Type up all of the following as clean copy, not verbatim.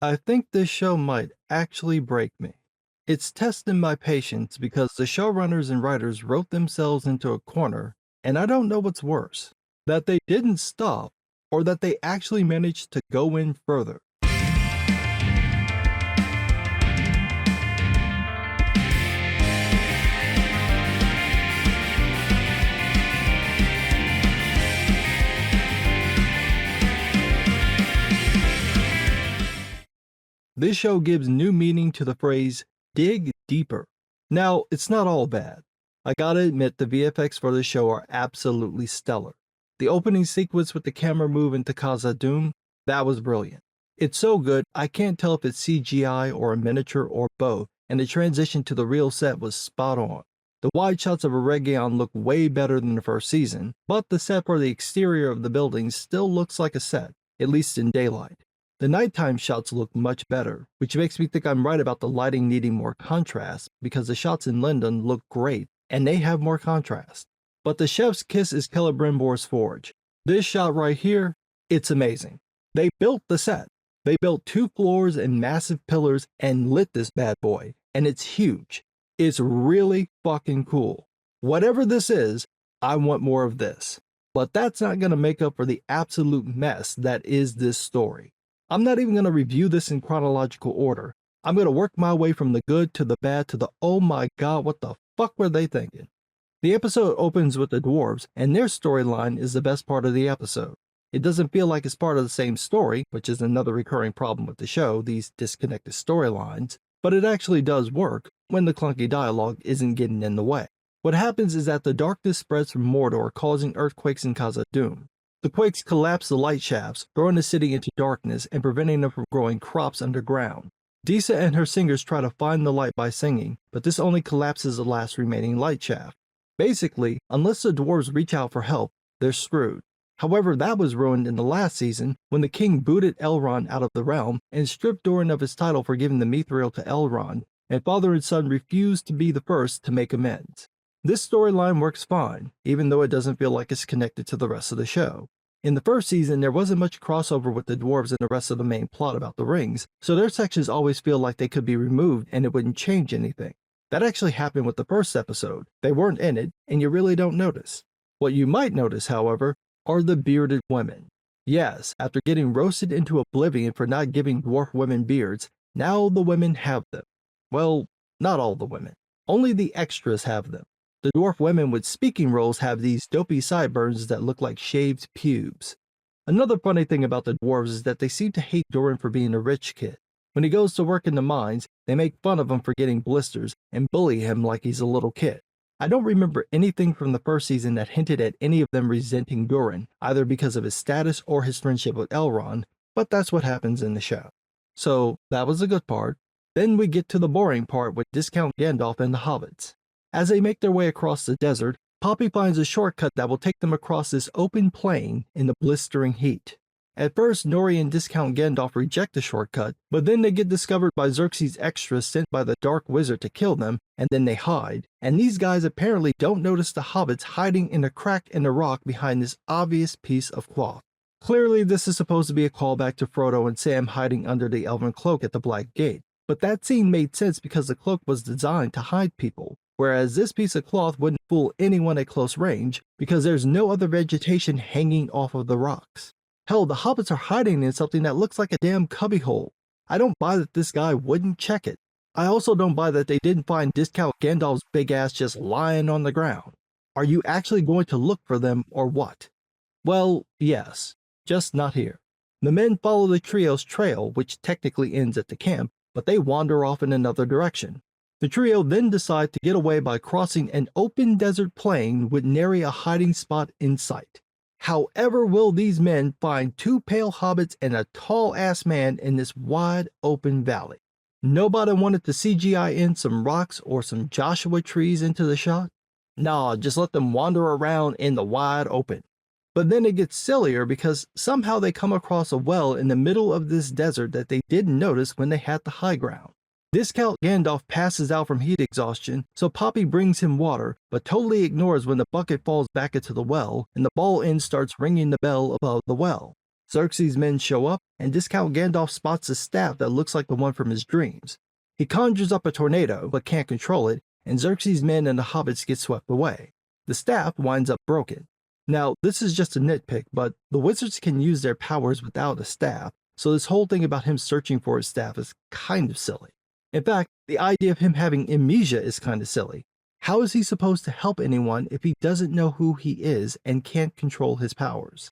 I think this show might actually break me. It's testing my patience because the showrunners and writers wrote themselves into a corner, and I don't know what's worse, that they didn't stop or that they actually managed to go in further. This show gives new meaning to the phrase, dig deeper. Now, it's not all bad. I gotta admit the VFX for the show are absolutely stellar. The opening sequence with the camera move into Khazad-dûm, that was brilliant. It's so good, I can't tell if it's CGI or a miniature or both, and the transition to the real set was spot on. The wide shots of Eregion look way better than the first season, but the set for the exterior of the buildings still looks like a set, at least in daylight. The nighttime shots look much better, which makes me think I'm right about the lighting needing more contrast, because the shots in Linden look great, and they have more contrast. But the chef's kiss is Celebrimbor's forge. This shot right here, it's amazing. They built the set. They built 2 floors and massive pillars and lit this bad boy, and it's huge. It's really fucking cool. Whatever this is, I want more of this. But that's not going to make up for the absolute mess that is this story. I'm not even going to review this in chronological order. I'm going to work my way from the good to the bad to the oh my god, what the fuck were they thinking? The episode opens with the dwarves, and their storyline is the best part of the episode. It doesn't feel like it's part of the same story, which is another recurring problem with the show, these disconnected storylines, but it actually does work when the clunky dialogue isn't getting in the way. What happens is that the darkness spreads from Mordor, causing earthquakes in Khazad-dûm. The quakes collapse the light shafts, throwing the city into darkness and preventing them from growing crops underground. Disa and her singers try to find the light by singing, but this only collapses the last remaining light shaft. Basically, unless the dwarves reach out for help, they're screwed. However, that was ruined in the last season when the king booted Elrond out of the realm and stripped Durin of his title for giving the Mithril to Elrond, and father and son refused to be the first to make amends. This storyline works fine, even though it doesn't feel like it's connected to the rest of the show. In the first season, there wasn't much crossover with the dwarves and the rest of the main plot about the rings, so their sections always feel like they could be removed and it wouldn't change anything. That actually happened with the first episode. They weren't in it, and you really don't notice. What you might notice, however, are the bearded women. Yes, after getting roasted into oblivion for not giving dwarf women beards, now the women have them. Well, not all the women. Only the extras have them. The dwarf women with speaking roles have these dopey sideburns that look like shaved pubes. Another funny thing about the dwarves is that they seem to hate Durin for being a rich kid. When he goes to work in the mines, they make fun of him for getting blisters and bully him like he's a little kid. I don't remember anything from the first season that hinted at any of them resenting Durin, either because of his status or his friendship with Elrond, but that's what happens in the show. So that was the good part. Then we get to the boring part with Discount Gandalf and the hobbits. As they make their way across the desert, Poppy finds a shortcut that will take them across this open plain in the blistering heat. At first, Nori and Discount Gandalf reject the shortcut, but then they get discovered by Xerxes' extras sent by the Dark Wizard to kill them, and then they hide. And these guys apparently don't notice the hobbits hiding in a crack in the rock behind this obvious piece of cloth. Clearly, this is supposed to be a callback to Frodo and Sam hiding under the elven cloak at the Black Gate, but that scene made sense because the cloak was designed to hide people. Whereas this piece of cloth wouldn't fool anyone at close range because there's no other vegetation hanging off of the rocks. Hell, the hobbits are hiding in something that looks like a damn cubbyhole. I don't buy that this guy wouldn't check it. I also don't buy that they didn't find Discount Gandalf's big ass just lying on the ground. Are you actually going to look for them or what? Well, yes, just not here. The men follow the trio's trail, which technically ends at the camp, but they wander off in another direction. The trio then decide to get away by crossing an open desert plain with nary a hiding spot in sight. However will these men find 2 pale hobbits and a tall-ass man in this wide open valley? Nobody wanted to CGI in some rocks or some Joshua trees into the shot? Nah, just let them wander around in the wide open. But then it gets sillier because somehow they come across a well in the middle of this desert that they didn't notice when they had the high ground. Discount Gandalf passes out from heat exhaustion, so Poppy brings him water, but totally ignores when the bucket falls back into the well and the ball end starts ringing the bell above the well. Xerxes' men show up, and Discount Gandalf spots a staff that looks like the one from his dreams. He conjures up a tornado, but can't control it, and Xerxes' men and the hobbits get swept away. The staff winds up broken. Now, this is just a nitpick, but the wizards can use their powers without a staff, so this whole thing about him searching for his staff is kind of silly. In fact, the idea of him having amnesia is kind of silly. How is he supposed to help anyone if he doesn't know who he is and can't control his powers?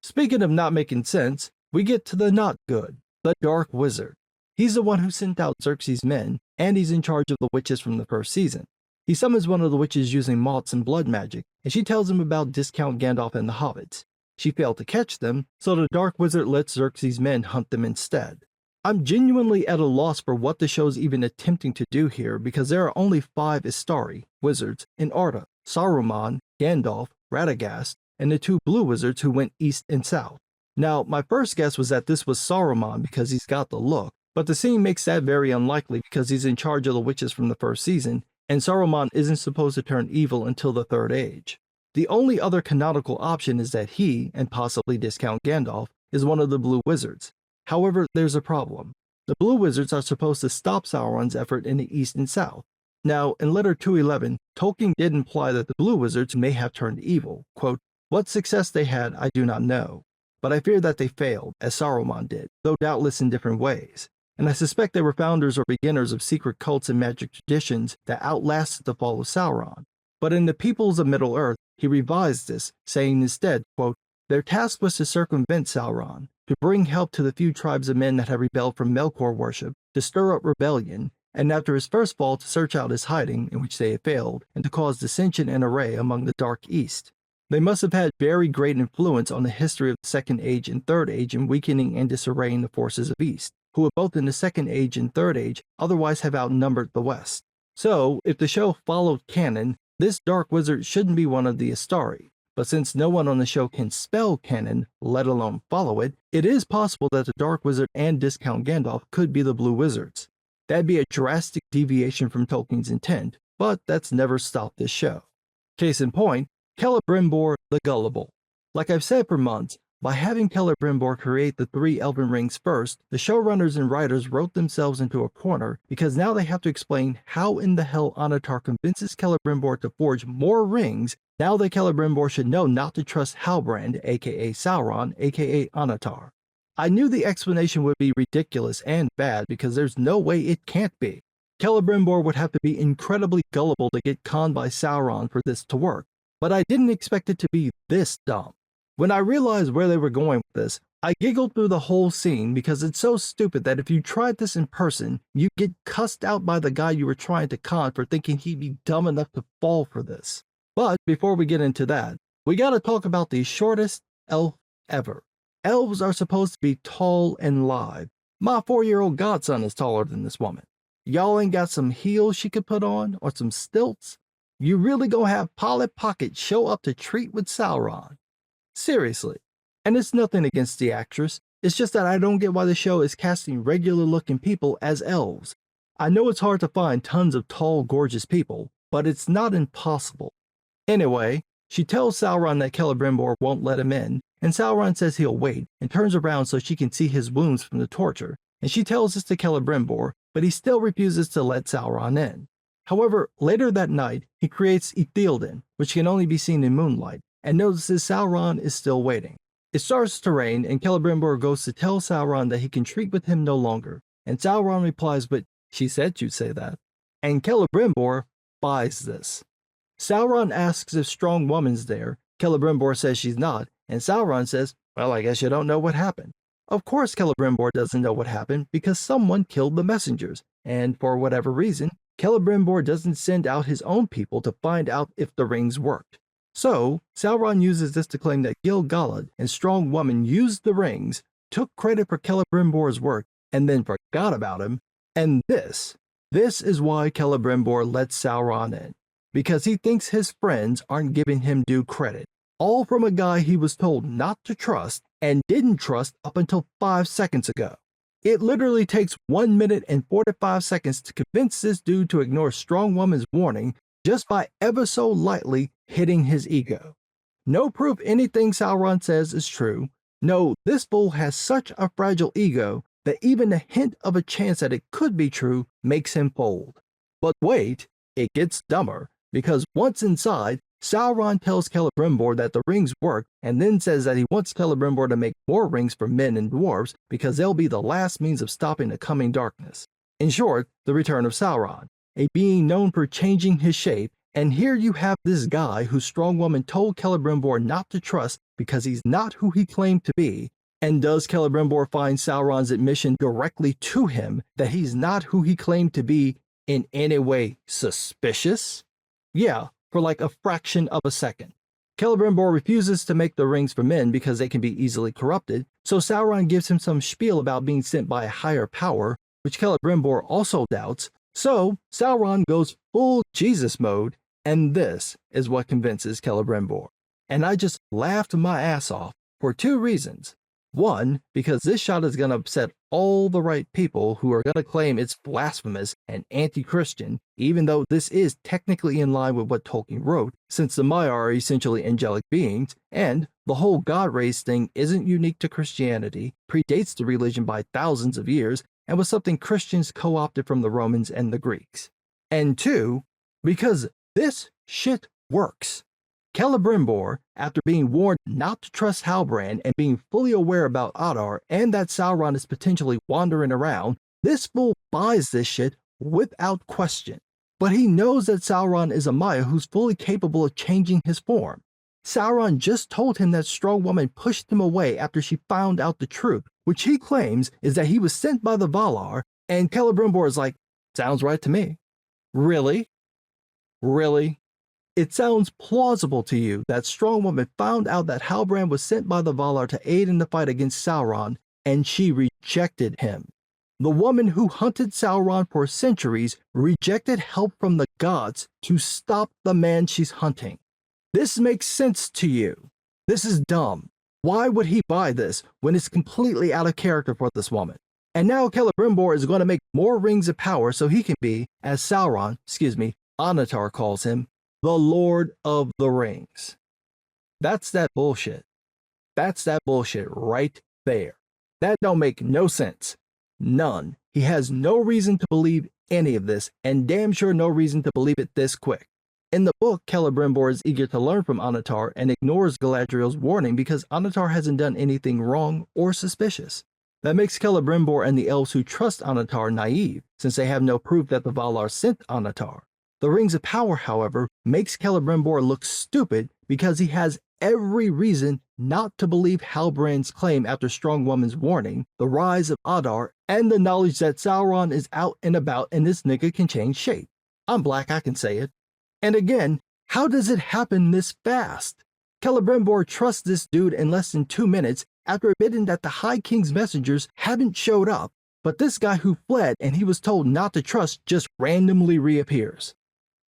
Speaking of not making sense, we get to the not good, the Dark Wizard. He's the one who sent out Xerxes' men, and he's in charge of the witches from the first season. He summons one of the witches using moths and blood magic, and she tells him about Discount Gandalf and the hobbits. She failed to catch them, so the Dark Wizard lets Xerxes' men hunt them instead. I'm genuinely at a loss for what the show's even attempting to do here, because there are only 5 Istari, wizards, in Arda: Saruman, Gandalf, Radagast, and the 2 blue wizards who went east and south. Now, my first guess was that this was Saruman because he's got the look, but the scene makes that very unlikely because he's in charge of the witches from the first season, and Saruman isn't supposed to turn evil until the Third Age. The only other canonical option is that he, and possibly Discount Gandalf, is one of the blue wizards. However, there's a problem. The blue wizards are supposed to stop Sauron's effort in the east and south. Now, in letter 211, Tolkien did imply that the blue wizards may have turned evil. Quote, "What success they had, I do not know, but I fear that they failed, as Saruman did, though doubtless in different ways. And I suspect they were founders or beginners of secret cults and magic traditions that outlasted the fall of Sauron. But in the Peoples of Middle-earth, he revised this, saying instead, quote, their task was to circumvent Sauron, to bring help to the few tribes of men that had rebelled from Melkor worship, to stir up rebellion, and after his first fall to search out his hiding, in which they had failed, and to cause dissension and array among the Dark East. They must have had very great influence on the history of the Second Age and Third Age in weakening and disarraying the forces of East, who would both in the Second Age and Third Age otherwise have outnumbered the West. So, if the show followed canon, this Dark Wizard shouldn't be one of the Istari. But since no one on the show can spell canon, let alone follow it, it is possible that the Dark Wizard and Discount Gandalf could be the Blue Wizards. That'd be a drastic deviation from Tolkien's intent, but that's never stopped this show. Case in point, Celebrimbor the Gullible. Like I've said for months, by having Celebrimbor create the 3 elven rings first, the showrunners and writers wrote themselves into a corner because now they have to explain how in the hell Annatar convinces Celebrimbor to forge more rings now that Celebrimbor should know not to trust Halbrand, aka Sauron, aka Annatar. I knew the explanation would be ridiculous and bad because there's no way it can't be. Celebrimbor would have to be incredibly gullible to get conned by Sauron for this to work, but I didn't expect it to be this dumb. When I realized where they were going with this, I giggled through the whole scene because it's so stupid that if you tried this in person, you'd get cussed out by the guy you were trying to con for thinking he'd be dumb enough to fall for this. But before we get into that, we gotta talk about the shortest elf ever. Elves are supposed to be tall and lithe. My 4-year-old godson is taller than this woman. Y'all ain't got some heels she could put on or some stilts? You really gonna have Polly Pocket show up to treat with Sauron? Seriously. And it's nothing against the actress, it's just that I don't get why the show is casting regular-looking people as elves. I know it's hard to find tons of tall, gorgeous people, but it's not impossible. Anyway, she tells Sauron that Celebrimbor won't let him in, and Sauron says he'll wait, and turns around so she can see his wounds from the torture, and she tells this to Celebrimbor, but he still refuses to let Sauron in. However, later that night, he creates Ithilden, which can only be seen in moonlight, and notices Sauron is still waiting. It starts to rain, and Celebrimbor goes to tell Sauron that he can treat with him no longer, and Sauron replies, but she said you'd say that. And Celebrimbor buys this. Sauron asks if Strong Woman's there, Celebrimbor says she's not, and Sauron says, well, I guess you don't know what happened. Of course Celebrimbor doesn't know what happened because someone killed the messengers, and for whatever reason, Celebrimbor doesn't send out his own people to find out if the rings worked. So, Sauron uses this to claim that Gil-galad and Strong Woman used the rings, took credit for Celebrimbor's work, and then forgot about him. And this is why Celebrimbor lets Sauron in. Because he thinks his friends aren't giving him due credit. All from a guy he was told not to trust and didn't trust up until 5 seconds ago. It literally takes 1 minute and 45 seconds to convince this dude to ignore Strong Woman's warning just by ever so lightly hitting his ego. No proof anything Sauron says is true, No, this fool has such a fragile ego that even the hint of a chance that it could be true makes him fold. But wait, it gets dumber, because once inside, Sauron tells Celebrimbor that the rings work and then says that he wants Celebrimbor to make more rings for men and dwarves because they'll be the last means of stopping the coming darkness. In short, the return of Sauron, a being known for changing his shape, and here you have this guy whose strong woman told Celebrimbor not to trust because he's not who he claimed to be. And does Celebrimbor find Sauron's admission directly to him that he's not who he claimed to be in any way suspicious? Yeah, for like a fraction of a second. Celebrimbor refuses to make the rings for men because they can be easily corrupted, so Sauron gives him some spiel about being sent by a higher power, which Celebrimbor also doubts, so Sauron goes full Jesus mode, and this is what convinces Celebrimbor. And I just laughed my ass off for two reasons. One, because this shot is going to upset all the right people who are going to claim it's blasphemous and anti-Christian, even though this is technically in line with what Tolkien wrote, since the Maiar are essentially angelic beings, and the whole God race thing isn't unique to Christianity, predates the religion by thousands of years, and was something Christians co-opted from the Romans and the Greeks. And two, because this shit works. Celebrimbor, after being warned not to trust Halbrand and being fully aware about Adar and that Sauron is potentially wandering around, this fool buys this shit without question. But he knows that Sauron is a Maya who's fully capable of changing his form. Sauron just told him that strong woman pushed him away after she found out the truth, which he claims is that he was sent by the Valar, and Celebrimbor is like, sounds right to me. Really? Really? It sounds plausible to you that Strong Woman found out that Halbrand was sent by the Valar to aid in the fight against Sauron, and she rejected him. The woman who hunted Sauron for centuries rejected help from the gods to stop the man she's hunting. This makes sense to you. This is dumb. Why would he buy this when it's completely out of character for this woman? And now Celebrimbor is going to make more rings of power so he can be, as Anatar calls him, the Lord of the Rings. That's that bullshit. That's that bullshit right there. That don't make no sense. None. He has no reason to believe any of this, and damn sure no reason to believe it this quick. In the book, Celebrimbor is eager to learn from Anatar and ignores Galadriel's warning because Anatar hasn't done anything wrong or suspicious. That makes Celebrimbor and the elves who trust Anatar naive, since they have no proof that the Valar sent Anatar. The Rings of Power, however, makes Celebrimbor look stupid because he has every reason not to believe Halbrand's claim after Strong Woman's warning, the rise of Adar, and the knowledge that Sauron is out and about and this nigga can change shape. I'm black, I can say it. And again, how does it happen this fast? Celebrimbor trusts this dude in less than 2 minutes after admitting that the High King's messengers haven't showed up, but this guy who fled and he was told not to trust just randomly reappears.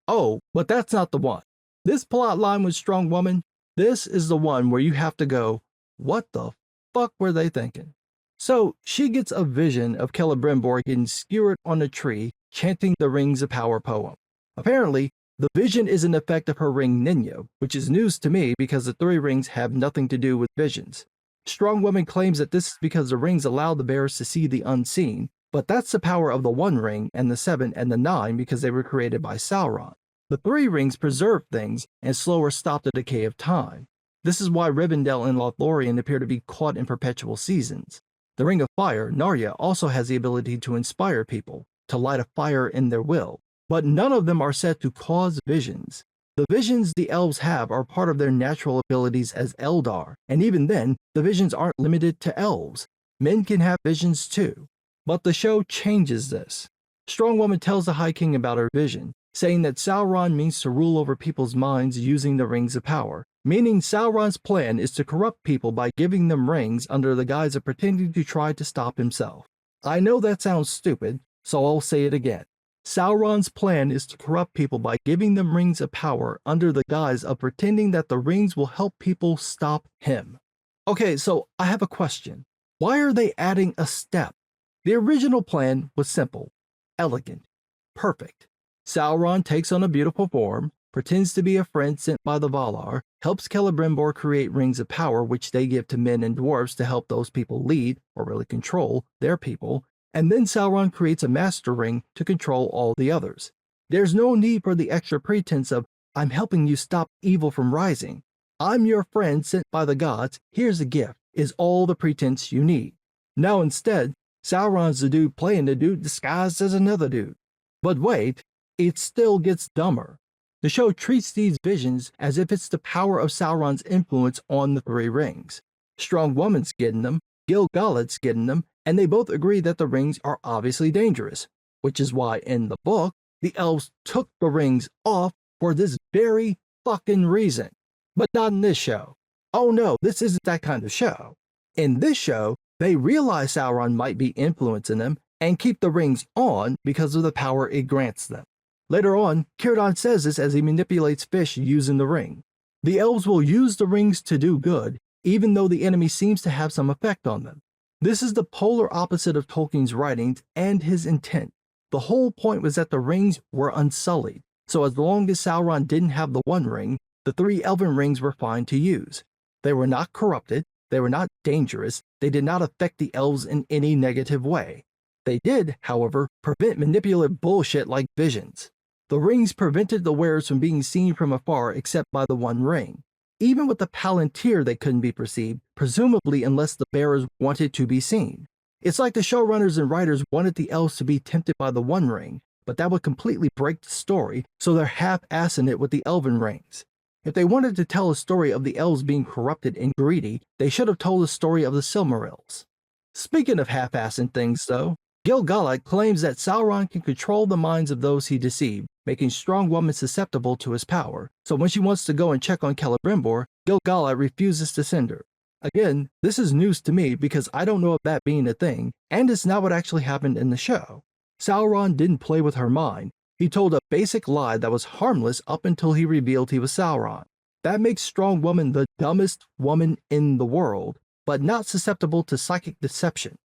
Oh, but that's not the one. This plot line with Strong Woman, this is the one where you have to go, what the fuck were they thinking? So she gets a vision of Celebrimbor getting skewered on a tree, chanting the Rings of Power poem. Apparently, the vision is an effect of her ring Ninyo, which is news to me because the 3 rings have nothing to do with visions. Strong Woman claims that this is because the rings allow the bearers to see the unseen, but that's the power of the 1 ring and the 7 and the 9 because they were created by Sauron. The 3 rings preserve things and slow or stop the decay of time. This is why Rivendell and Lothlorien appear to be caught in perpetual seasons. The Ring of Fire, Narya, also has the ability to inspire people, to light a fire in their will, but none of them are said to cause visions. The visions the elves have are part of their natural abilities as Eldar, and even then, the visions aren't limited to elves. Men can have visions too. But the show changes this. Strong Woman tells the High King about her vision, saying that Sauron means to rule over people's minds using the Rings of Power, meaning Sauron's plan is to corrupt people by giving them rings under the guise of pretending to try to stop himself. I know that sounds stupid, so I'll say it again. Sauron's plan is to corrupt people by giving them Rings of Power under the guise of pretending that the rings will help people stop him. Okay, so I have a question. Why are they adding a step? The original plan was simple, elegant, perfect. Sauron takes on a beautiful form, pretends to be a friend sent by the Valar, helps Celebrimbor create rings of power which they give to men and dwarves to help those people lead, or really control, their people, and then Sauron creates a master ring to control all the others. There's no need for the extra pretense of, I'm helping you stop evil from rising. I'm your friend sent by the gods, here's a gift, is all the pretense you need. Now instead, Sauron's the dude playing the dude disguised as another dude. But wait, it still gets dumber. The show treats these visions as if it's the power of Sauron's influence on the three rings. Strong Woman's getting them, Gil-galad's getting them, and they both agree that the rings are obviously dangerous, which is why in the book, the elves took the rings off for this very fucking reason. But not in this show. Oh no, this isn't that kind of show. In this show, they realize Sauron might be influencing them and keep the rings on because of the power it grants them. Later on, Círdan says this as he manipulates fish using the ring. The elves will use the rings to do good, even though the enemy seems to have some effect on them. This is the polar opposite of Tolkien's writings and his intent. The whole point was that the rings were unsullied, so as long as Sauron didn't have the One Ring, the three elven rings were fine to use. They were not corrupted, they were not dangerous, they did not affect the elves in any negative way. They did, however, prevent manipulative bullshit like visions. The rings prevented the wearers from being seen from afar except by the One Ring. Even with the Palantir they couldn't be perceived, presumably unless the bearers wanted to be seen. It's like the showrunners and writers wanted the elves to be tempted by the One Ring, but that would completely break the story, so they're half-assing it with the elven rings. If they wanted to tell a story of the elves being corrupted and greedy, they should have told a story of the Silmarils. Speaking of half-assing things though, Gil-galad claims that Sauron can control the minds of those he deceived, making Strong Woman susceptible to his power, so when she wants to go and check on Celebrimbor, Gil-galad refuses to send her. Again, this is news to me because I don't know of that being a thing, and it's not what actually happened in the show. Sauron didn't play with her mind. He told a basic lie that was harmless up until he revealed he was Sauron. That makes Strong Woman the dumbest woman in the world, but not susceptible to psychic deception.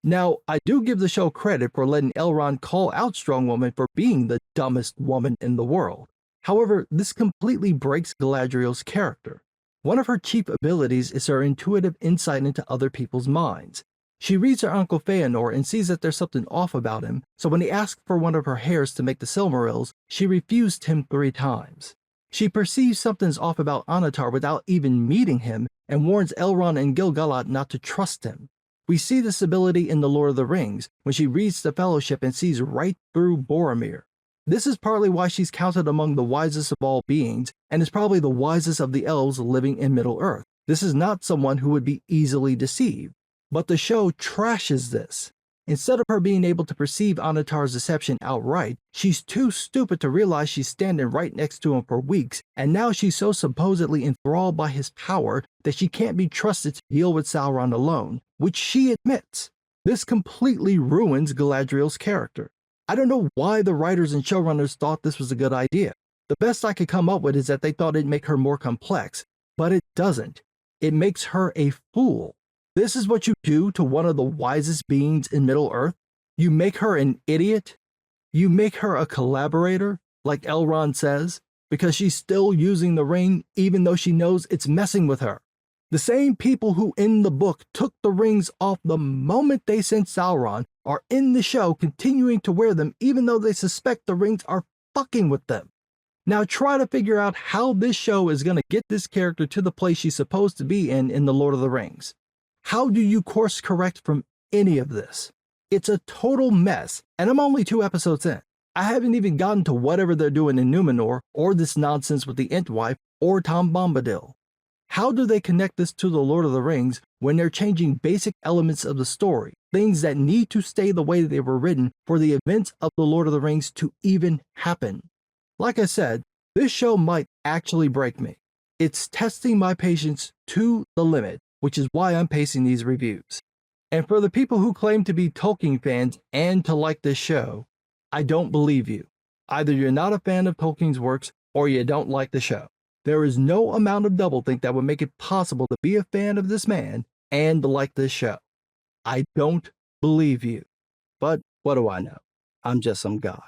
Now, I do give the show credit for letting Elrond call out Strong Woman for being the dumbest woman in the world. However, this completely breaks Galadriel's character. One of her chief abilities is her intuitive insight into other people's minds. She reads her uncle Feanor and sees that there's something off about him, so when he asked for one of her hairs to make the Silmarils, she refused him 3 times. She perceives something's off about Annatar without even meeting him, and warns Elrond and Gil-galad not to trust him. We see this ability in The Lord of the Rings, when she reads the Fellowship and sees right through Boromir. This is partly why she's counted among the wisest of all beings, and is probably the wisest of the elves living in Middle-earth. This is not someone who would be easily deceived. But the show trashes this. Instead of her being able to perceive Annatar's deception outright, she's too stupid to realize she's standing right next to him for weeks, and now she's so supposedly enthralled by his power that she can't be trusted to deal with Sauron alone, which she admits. This completely ruins Galadriel's character. I don't know why the writers and showrunners thought this was a good idea. The best I could come up with is that they thought it'd make her more complex, but it doesn't. It makes her a fool. This is what you do to one of the wisest beings in Middle-earth? You make her an idiot? You make her a collaborator, like Elrond says, because she's still using the ring even though she knows it's messing with her. The same people who in the book took the rings off the moment they sent Sauron are in the show continuing to wear them even though they suspect the rings are fucking with them. Now try to figure out how this show is going to get this character to the place she's supposed to be in The Lord of the Rings. How do you course correct from any of this? It's a total mess, and I'm only 2 episodes in. I haven't even gotten to whatever they're doing in Numenor, or this nonsense with the Entwife, or Tom Bombadil. How do they connect this to The Lord of the Rings when they're changing basic elements of the story, things that need to stay the way they were written for the events of The Lord of the Rings to even happen? Like I said, this show might actually break me. It's testing my patience to the limit, which is why I'm pacing these reviews. And for the people who claim to be Tolkien fans and to like this show, I don't believe you. Either you're not a fan of Tolkien's works or you don't like the show. There is no amount of doublethink that would make it possible to be a fan of this man and to like this show. I don't believe you. But what do I know? I'm just some guy.